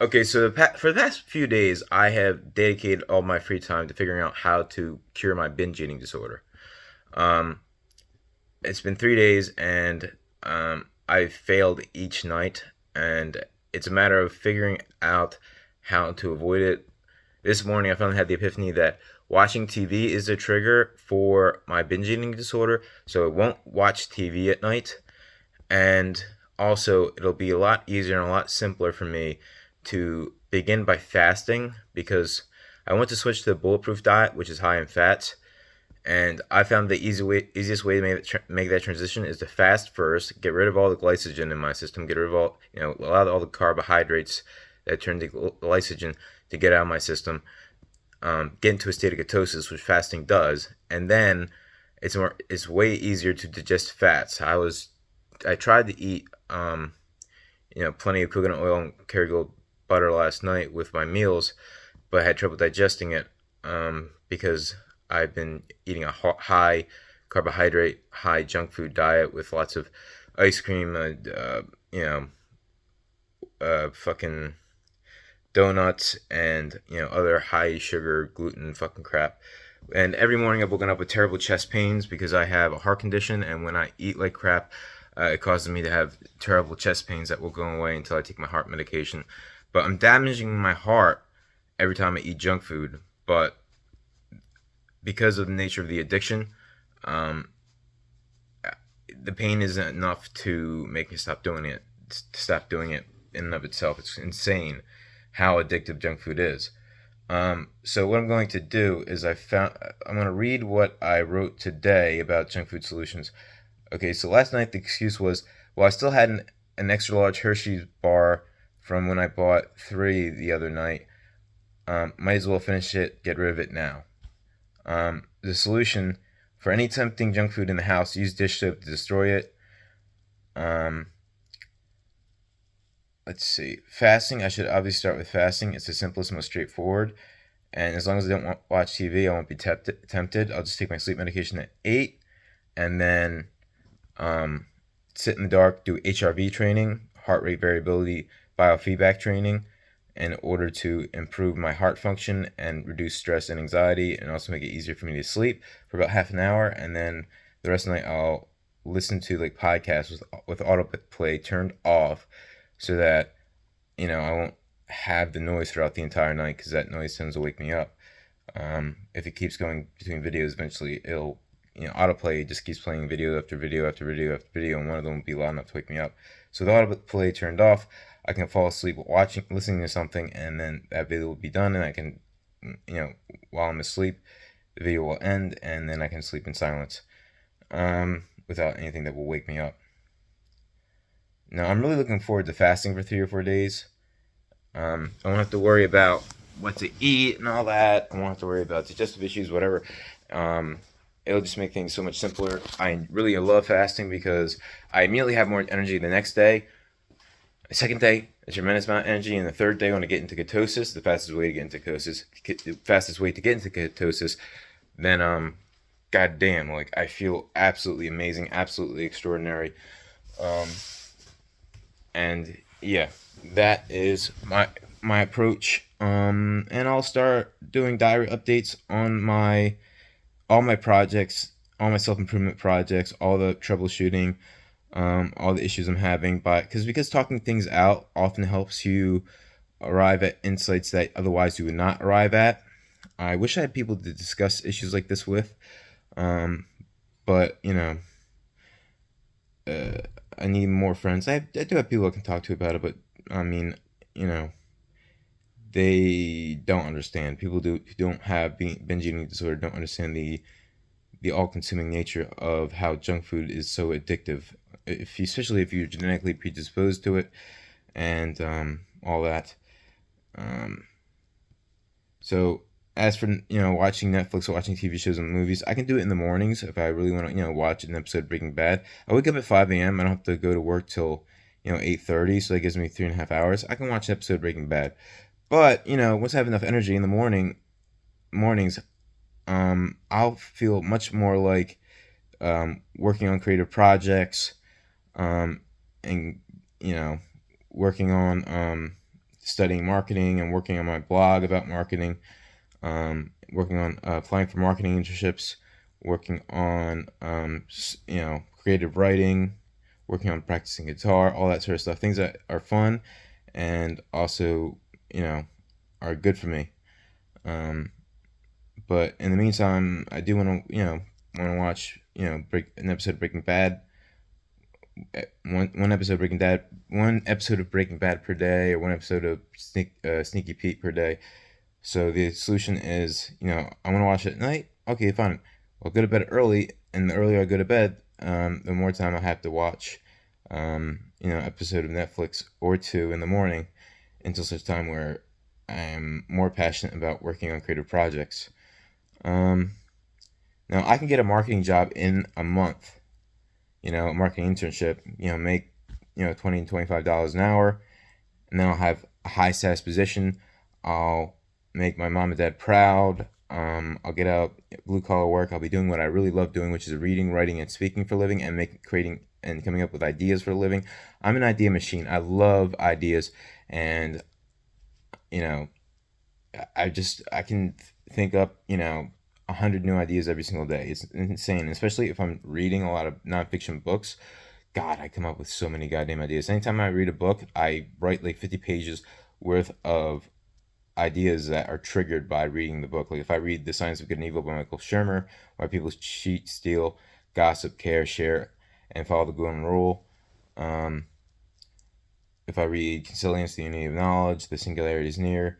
Okay, so for the past few days, I have dedicated all my free time to figuring out how to cure my binge eating disorder. Um, it's been 3 days, and I've failed each night, and it's a matter of figuring out how to avoid it. This morning, I finally had the epiphany that watching TV is a trigger for my binge eating disorder, so I won't watch TV at night. And also, it'll be a lot easier and a lot simpler for me to begin by fasting because I want to switch to the bulletproof diet, which is high in fats. And I found the easiest way to make that transition is to fast first, get rid of all the glycogen in my system, get rid of all, allow all the carbohydrates that turn to glycogen to get out of my system, get into a state of ketosis, which fasting does, and then it's way easier to digest fats. I tried to eat plenty of coconut oil and Kerrygold butter last night with my meals, but I had trouble digesting it because I've been eating a high carbohydrate, high junk food diet with lots of ice cream, fucking donuts, and other high sugar gluten fucking crap. And every morning I've woken up with terrible chest pains because I have a heart condition, and when I eat like crap, it causes me to have terrible chest pains that will go away until I take my heart medication. But I'm damaging my heart every time I eat junk food. But because of the nature of the addiction, um, the pain isn't enough to make me stop doing it. Stop doing it in and of itself. It's insane how addictive junk food is. So what I'm going to do is I'm going to read what I wrote today about junk food solutions. Okay, so last night the excuse was, well, I still had an extra large Hershey's bar from when I bought three the other night. Might as well finish it, get rid of it now. The solution for any tempting junk food in the house, use dish soap to destroy it. Um, let's see. Fasting, I should obviously start with fasting. It's the simplest, most straightforward. And as long as I don't watch TV, I won't be tempted. I'll just take my sleep medication at 8 and then um, sit in the dark, do HRV training, heart rate variability biofeedback training, in order to improve my heart function and reduce stress and anxiety, and also make it easier for me to sleep for about half an hour. And then the rest of the night, I'll listen to like podcasts with autoplay turned off, so that I won't have the noise throughout the entire night because that noise tends to wake me up. If it keeps going between videos, eventually it'll autoplay just keeps playing video after video after video after video, and one of them will be loud enough to wake me up. So the autoplay turned off, I can fall asleep listening to something, and then that video will be done, and I can, while I'm asleep, the video will end, and then I can sleep in silence, without anything that will wake me up. Now I'm really looking forward to fasting for 3 or 4 days. I won't have to worry about what to eat and all that. I won't have to worry about digestive issues, whatever. Um, it'll just make things so much simpler. I really love fasting because I immediately have more energy the next day. The second day, a tremendous amount of energy, and the third day, when I get into ketosis, the fastest way to get into ketosis, then goddamn, like I feel absolutely amazing, absolutely extraordinary. Um, and yeah, that is my approach. And I'll start doing diary updates on my all my projects, all my self improvement projects, all the troubleshooting, all the issues I'm having. But because talking things out often helps you arrive at insights that otherwise you would not arrive at. I wish I had people to discuss issues like this with, um, but uh, I need more friends. I do have people I can talk to about it, but I mean, you know, they don't understand. People who don't have binge eating disorder don't understand the all-consuming nature of how junk food is so addictive. Especially if you're genetically predisposed to it, and all that. Um, so as for watching Netflix or watching TV shows and movies, I can do it in the mornings if I really want to watch an episode of Breaking Bad. I wake up at 5 a.m. I don't have to go to work till 8:30, so that gives me 3.5 hours. I can watch an episode of Breaking Bad. But once I have enough energy in the mornings, I'll feel much more like working on creative projects, and working on studying marketing and working on my blog about marketing, working on applying for marketing internships, working on creative writing, working on practicing guitar, all that sort of stuff. Things that are fun and also are good for me. But in the meantime, I do want to watch an episode of Breaking Bad. One episode of Breaking Bad, per day, or one episode of Sneaky Pete per day. So the solution is, I want to watch it at night. Okay, fine. I'll go to bed early, and the earlier I go to bed, the more time I have to watch, episode of Netflix or two in the morning, until such time where I'm more passionate about working on creative projects. Now I can get a marketing job in a month. A marketing internship. Make $20 and $25 an hour, and then I'll have a high status position. I'll make my mom and dad proud. I'll get out blue collar work. I'll be doing what I really love doing, which is reading, writing, and speaking for a living, and creating and coming up with ideas for a living. I'm an idea machine. I love ideas, and I can think up 100 new ideas every single day. It's insane, especially if I'm reading a lot of nonfiction books. God, I come up with so many goddamn ideas. Anytime I read a book, I write like 50 pages worth of ideas that are triggered by reading the book. Like if I read The Science of Good and Evil by Michael Shermer, why people cheat, steal, gossip, care, share, and follow the golden rule. If I read Consilience, The Unity of Knowledge, The Singularity is Near,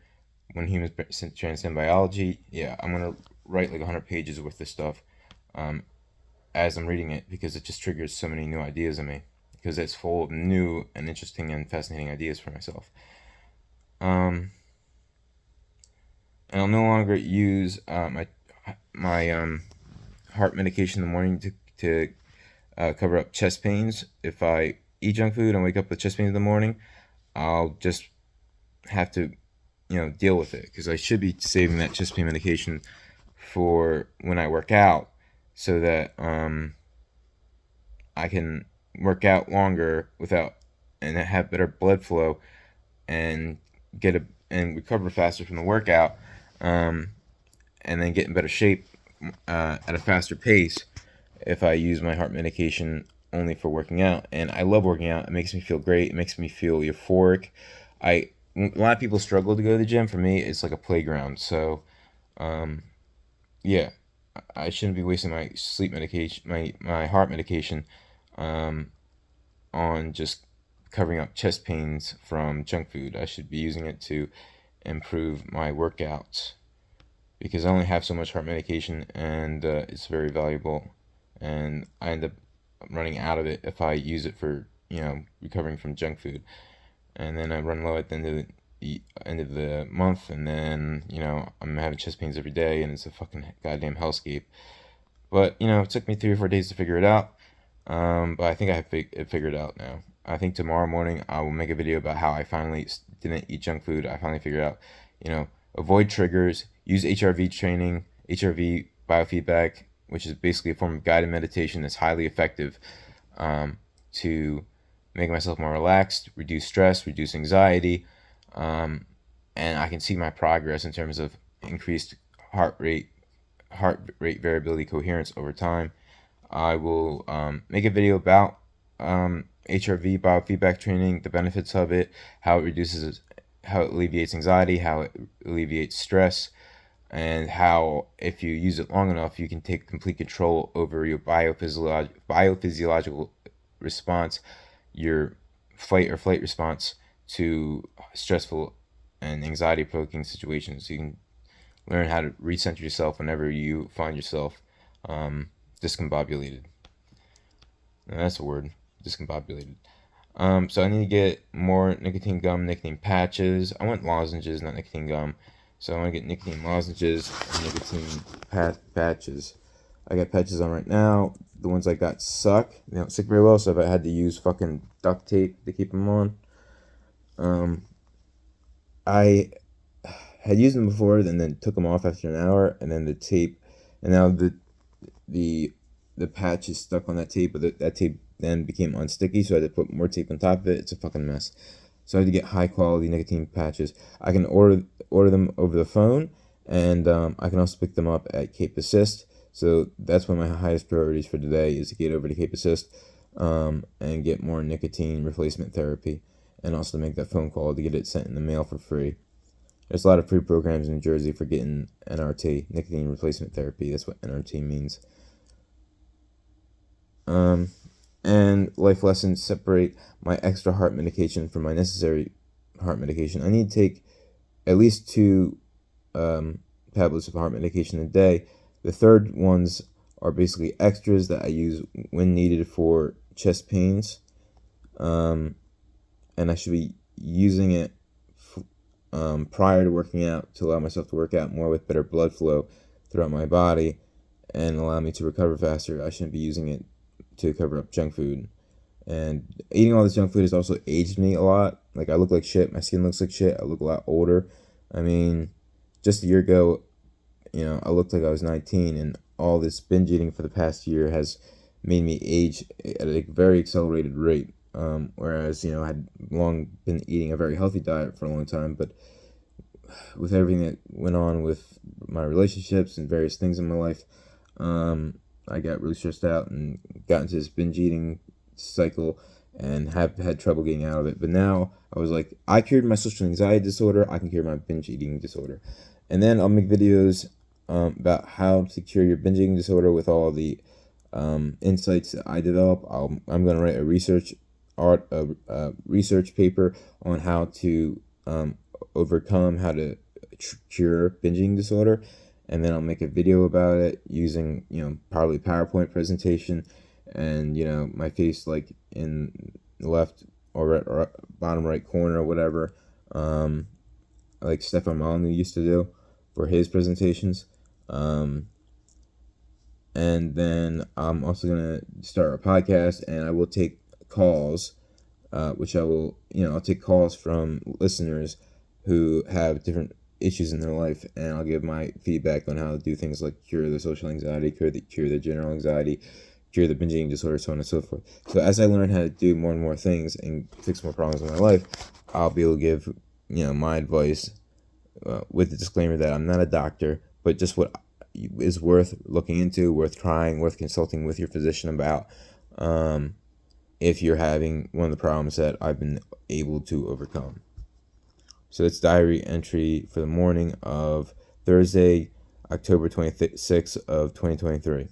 When Humans Transcend Biology, yeah, I'm going to write like 100 pages worth of stuff as I'm reading it, because it just triggers so many new ideas in me, because it's full of new and interesting and fascinating ideas for myself. And I'll no longer use my heart medication in the morning to cover up chest pains. If I eat junk food and wake up with chest pains in the morning, I'll just have to deal with it, because I should be saving that chest pain medication for when I work out, so that I can work out longer and have better blood flow and recover faster from the workout, and then get in better shape at a faster pace if I use my heart medication only for working out. And I love working out. It makes me feel great. It makes me feel euphoric. A lot of people struggle to go to the gym. For me, it's like a playground. So, yeah, I shouldn't be wasting my sleep medication, my heart medication, on just covering up chest pains from junk food. I should be using it to improve my workouts, because I only have so much heart medication, and it's very valuable, and I end up running out of it if I use it for recovering from junk food, and then I run low at the end of the month, and then I'm having chest pains every day, and it's a fucking goddamn hellscape. But it took me 3 or 4 days to figure it out. But I think I have it figured out now. I think tomorrow morning I will make a video about how I finally didn't eat junk food. I finally figured out, avoid triggers, use HRV training, HRV biofeedback, which is basically a form of guided meditation that's highly effective to make myself more relaxed, reduce stress, reduce anxiety, and I can see my progress in terms of increased heart rate variability, coherence over time. I will make a video about HRV biofeedback training, the benefits of it, how it alleviates anxiety, how it alleviates stress, and how if you use it long enough, you can take complete control over your biophysiological response, your fight or flight response to stressful and anxiety-provoking situations. So you can learn how to recenter yourself whenever you find yourself discombobulated. Now, that's a word, discombobulated. So I need to get more nicotine gum, nicotine patches. I want lozenges, not nicotine gum. So I want to get nicotine lozenges and nicotine patches. I got patches on right now. The ones I got suck. They don't stick very well, so I had to use fucking duct tape to keep them on. I had used them before, and then took them off after an hour, and then the tape, and now the patch is stuck on that tape, but that tape then became unsticky, so I had to put more tape on top of it. It's a fucking mess. So I had to get high quality nicotine patches. I can order them over the phone, and I can also pick them up at Cape Assist. So that's one of my highest priorities for today is to get over to Cape Assist and get more nicotine replacement therapy, and also to make that phone call to get it sent in the mail for free. There's a lot of free programs in New Jersey for getting NRT, nicotine replacement therapy. That's what NRT means. And life lessons: separate my extra heart medication from my necessary heart medication. I need to take at least two tablets of heart medication a day. The third ones are basically extras that I use when needed for chest pains. And I should be using it prior to working out to allow myself to work out more with better blood flow throughout my body and allow me to recover faster. I shouldn't be using it to cover up junk food. And eating all this junk food has also aged me a lot. Like, I look like shit. My skin looks like shit. I look a lot older. I mean, just a year ago, I looked like I was 19, and all this binge eating for the past year has made me age at a very accelerated rate. Whereas, I had long been eating a very healthy diet for a long time, but with everything that went on with my relationships and various things in my life, I got really stressed out and got into this binge eating cycle and have had trouble getting out of it. But now I was like, I cured my social anxiety disorder, I can cure my binge eating disorder. And then I'll make videos about how to cure your binge eating disorder with all the insights that I develop. I'm going to write a research paper on how to overcome how to cure binge eating disorder, and then I'll make a video about it using probably PowerPoint presentation, and my face like in the left or bottom right corner or whatever, like Stefan Molyneux used to do for his presentations. And then I'm also gonna start a podcast, and I will take calls, which I'll take calls from listeners who have different issues in their life, and I'll give my feedback on how to do things like cure the social anxiety, cure the general anxiety, cure the binge eating disorder, so on and so forth. So as I learn how to do more and more things and fix more problems in my life, I'll be able to give my advice with the disclaimer that I'm not a doctor, but just what is worth looking into, worth trying, worth consulting with your physician about, if you're having one of the problems that I've been able to overcome. So it's diary entry for the morning of Thursday, October 26th of 2023.